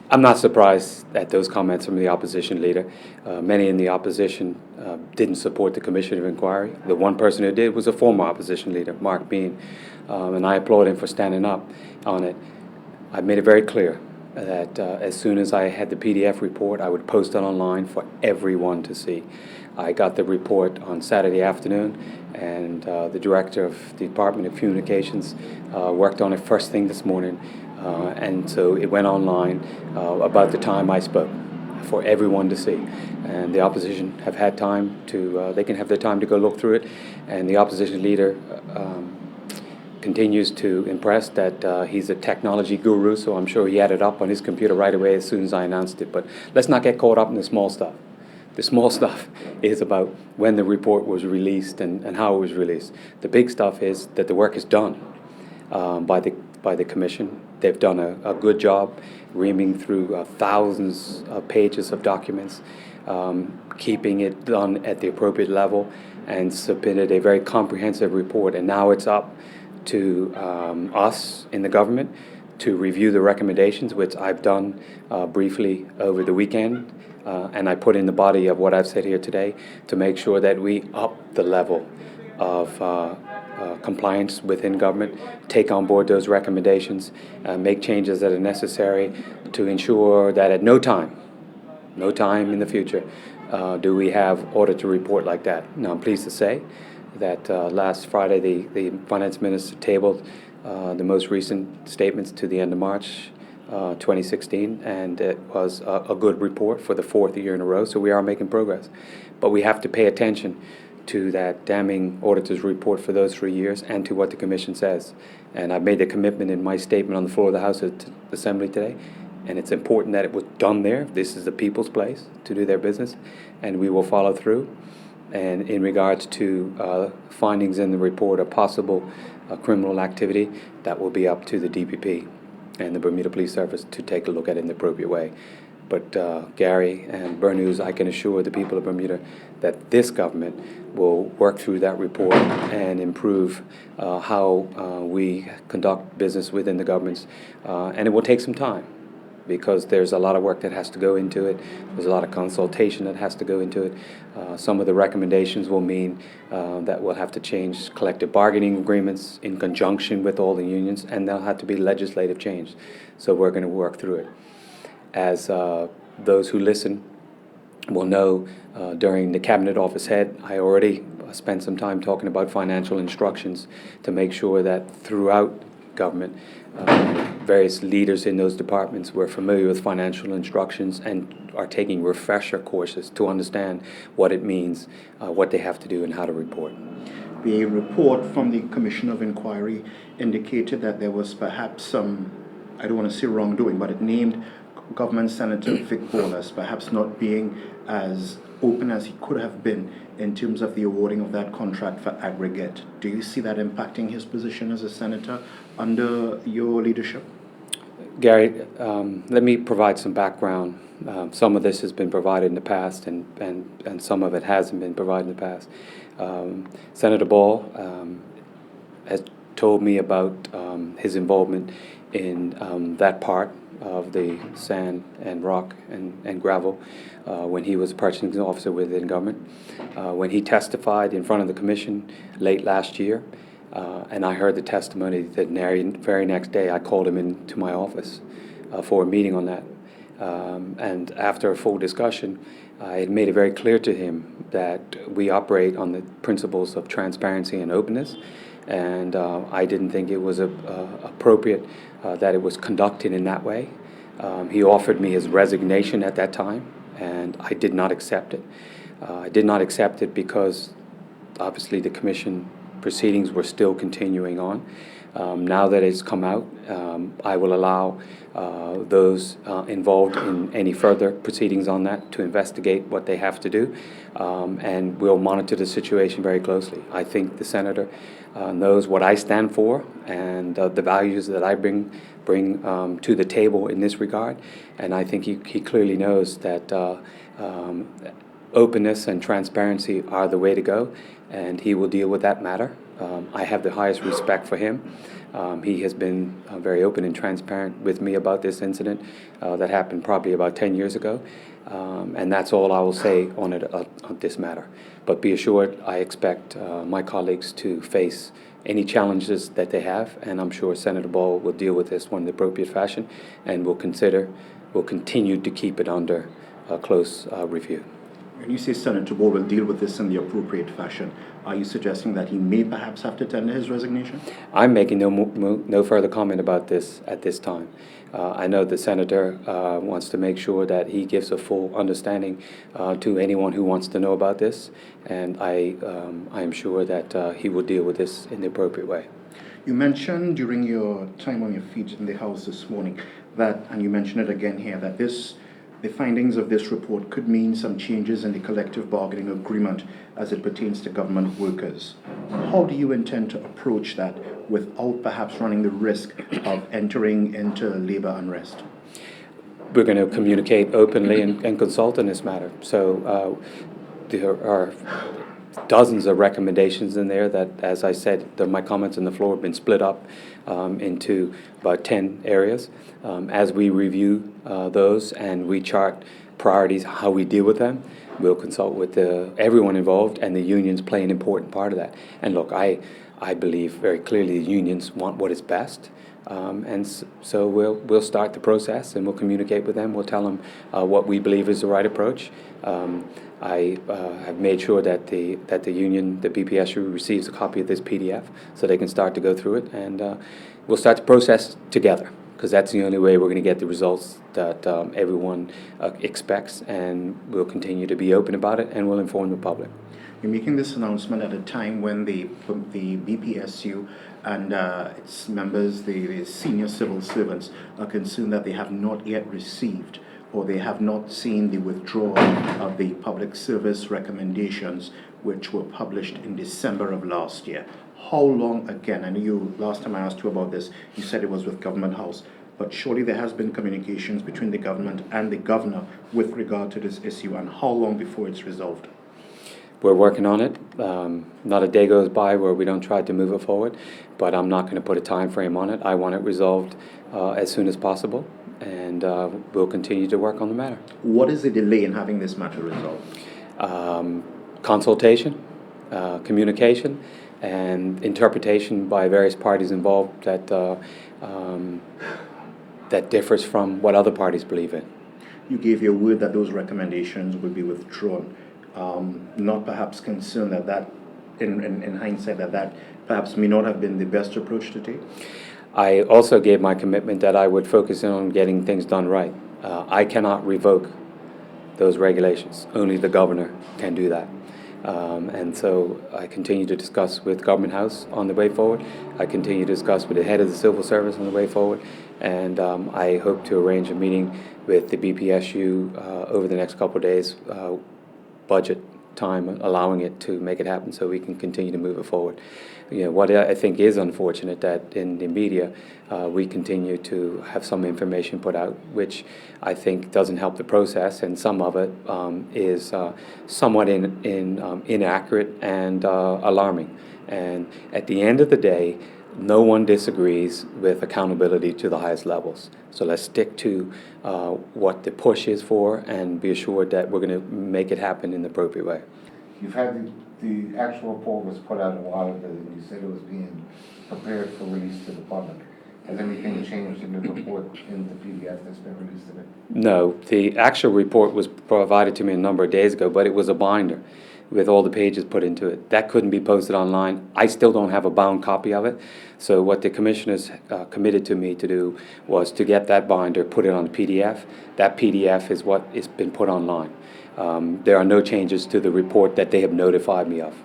I'm not surprised at those comments from the opposition leader. Many in the opposition didn't support the Commission of Inquiry. The one person who did was a former opposition leader, Mark Bean, and I applaud him for standing up on it. I made it very clear that as soon as I had the PDF report, I would post it online for everyone to see. I got the report on Saturday afternoon, and the director of the Department of Communications worked on it first thing this morning, and so it went online about the time I spoke for everyone to see. And the opposition have had time to, they can have their time to go look through it, and the opposition leader continues to impress that he's a technology guru, so I'm sure he had it up on his computer right away as soon as I announced it. But let's not get caught up in the small stuff. The small stuff is about when the report was released and how it was released. The big stuff is that the work is done by the Commission. They've done a good job reaming through thousands of pages of documents, keeping it done at the appropriate level, and submitted a very comprehensive report. And now it's up to us in the government to review the recommendations, which I've done briefly over the weekend, and I put in the body of what I've said here today to make sure that we up the level of compliance within government, take on board those recommendations, make changes that are necessary to ensure that at no time in the future do we have auditor report like that. Now, I'm pleased to say that last Friday the finance minister tabled the most recent statements to the end of March 2016, and it was a good report for the fourth year in a row, so we are making progress. But we have to pay attention to that damning auditor's report for those 3 years and to what the Commission says. And I've made the commitment in my statement on the floor of the House of Assembly today, and it's important that it was done there. This is the people's place to do their business, and we will follow through. And in regards to findings in the report of possible criminal activity, that will be up to the DPP and the Bermuda Police Service to take a look at it in the appropriate way. But Gary and Bernews, I can assure the people of Bermuda that this government will work through that report and improve how we conduct business within the governments. And it will take some time, because there's a lot of work that has to go into it. There's a lot of consultation that has to go into it. Some of the recommendations will mean that we'll have to change collective bargaining agreements in conjunction with all the unions, and there'll have to be legislative change. So we're going to work through it. As those who listen will know, during the Cabinet Office Head, I already spent some time talking about financial instructions to make sure that throughout government, various leaders in those departments were familiar with financial instructions and are taking refresher courses to understand what it means, what they have to do, and how to report. The report from the Commission of Inquiry indicated that there was perhaps some, I don't want to say wrongdoing, but it named Government Senator Vic Ball as perhaps not being as open as he could have been in terms of the awarding of that contract for aggregate. Do you see that impacting his position as a senator under your leadership? Gary, let me provide some background. Some of this has been provided in the past, and some of it hasn't been provided in the past. Senator Ball has told me about his involvement in that part of the sand and rock and gravel when he was a purchasing officer within government. When he testified in front of the Commission late last year, and I heard the testimony, the very next day I called him into my office for a meeting on that. And after a full discussion, I had made it very clear to him that we operate on the principles of transparency and openness, and I didn't think it was appropriate that it was conducted in that way. He offered me his resignation at that time, and I did not accept it. I did not accept it because obviously the Commission proceedings were still continuing on. Now that it's come out, I will allow those involved in any further proceedings on that to investigate what they have to do, and we'll monitor the situation very closely. I think the Senator knows what I stand for and the values that I bring to the table in this regard, and I think he clearly knows that openness and transparency are the way to go, and he will deal with that matter I have the highest respect for him. He has been very open and transparent with me about this incident that happened probably about 10 years ago. And that's all I will say on it on this matter. But be assured, I expect my colleagues to face any challenges that they have, and I'm sure Senator Ball will deal with this one in the appropriate fashion, and will continue to keep it under close review. When you say Senator Ball will deal with this in the appropriate fashion, are you suggesting that he may perhaps have to tender his resignation? I'm making no further comment about this at this time. I know the senator wants to make sure that he gives a full understanding to anyone who wants to know about this, and I am sure that he will deal with this in the appropriate way. You mentioned during your time on your feet in the House this morning that, and you mentioned it again here, that the findings of this report could mean some changes in the collective bargaining agreement as it pertains to government workers. How do you intend to approach that without perhaps running the risk of entering into labor unrest? We're going to communicate openly and consult on this matter. So there are dozens of recommendations in there that, as I said, my comments on the floor have been split up into about 10 areas. As we review those and we chart priorities, how we deal with them, we'll consult with everyone involved, and the unions play an important part of that. And look, I believe very clearly the unions want what is best. So we'll start the process, and we'll communicate with them. We'll tell them what we believe is the right approach. I have made sure that the union, the BPSU, receives a copy of this PDF so they can start to go through it, and we'll start the process together, because that's the only way we're going to get the results that everyone expects, and we'll continue to be open about it, and we'll inform the public. You're making this announcement at a time when the BPSU and its members, the senior civil servants, are concerned that they have not yet received or they have not seen the withdrawal of the public service recommendations which were published in December of last year. How long, again, I know last time I asked you about this, you said it was with Government House, but surely there has been communications between the government and the governor with regard to this issue, and how long before it's resolved? We're working on it. Not a day goes by where we don't try to move it forward, but I'm not going to put a time frame on it. I want it resolved as soon as possible, and we'll continue to work on the matter. What is the delay in having this matter resolved? Consultation, communication, and interpretation by various parties involved that differs from what other parties believe in. You gave your word that those recommendations will be withdrawn. Not perhaps concerned that in hindsight, that perhaps may not have been the best approach to take? I also gave my commitment that I would focus in on getting things done right. I cannot revoke those regulations. Only the governor can do that. And so I continue to discuss with Government House on the way forward. I continue to discuss with the head of the civil service on the way forward. And I hope to arrange a meeting with the BPSU over the next couple of days, budget time allowing it, to make it happen so we can continue to move it forward. You know, what I think is unfortunate that in the media we continue to have some information put out which I think doesn't help the process, and some of it is somewhat inaccurate and alarming. And at the end of the day, no one disagrees with accountability to the highest levels. So let's stick to what the push is for, and be assured that we're going to make it happen in the appropriate way. You've had the actual report was put out a while ago, and you said it was being prepared for release to the public. Has anything changed in the report in the PDF that's been released today? No, the actual report was provided to me a number of days ago, but it was a binder with all the pages put into it. That couldn't be posted online. I still don't have a bound copy of it. So what the commissioners committed to me to do was to get that binder, put it on a PDF. That PDF is what has been put online. There are no changes to the report that they have notified me of.